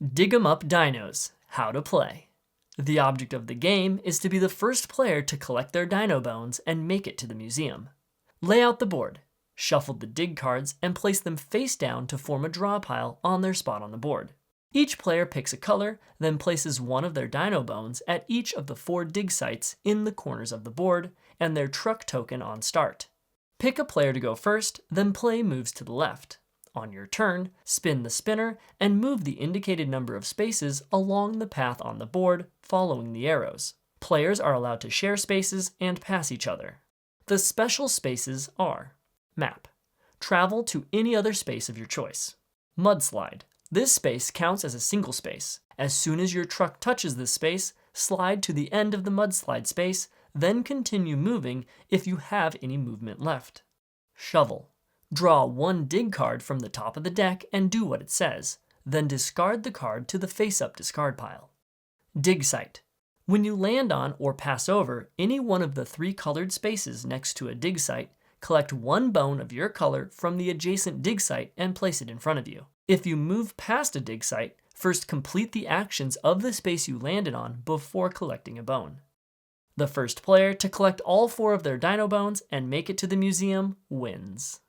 Dig 'em Up Dinos, how to play. The object of the game is to be the first player to collect their dino bones and make it to the museum. Lay out the board, shuffle the dig cards, and place them face down to form a draw pile on their spot on the board. Each player picks a color, then places one of their dino bones at each of the 4 dig sites in the corners of the board and their truck token on start. Pick a player to go first, then play moves to the left. On your turn, spin the spinner and move the indicated number of spaces along the path on the board, following the arrows. Players are allowed to share spaces and pass each other. The special spaces are: map. Travel to any other space of your choice. Mudslide. This space counts as a single space. As soon as your truck touches this space, slide to the end of the mudslide space, then continue moving if you have any movement left. Shovel. Draw 1 dig card from the top of the deck and do what it says, then discard the card to the face-up discard pile. Dig site. When you land on or pass over any one of the 3 colored spaces next to a dig site, collect 1 bone of your color from the adjacent dig site and place it in front of you. If you move past a dig site, first complete the actions of the space you landed on before collecting a bone. The first player to collect all 4 of their dino bones and make it to the museum wins.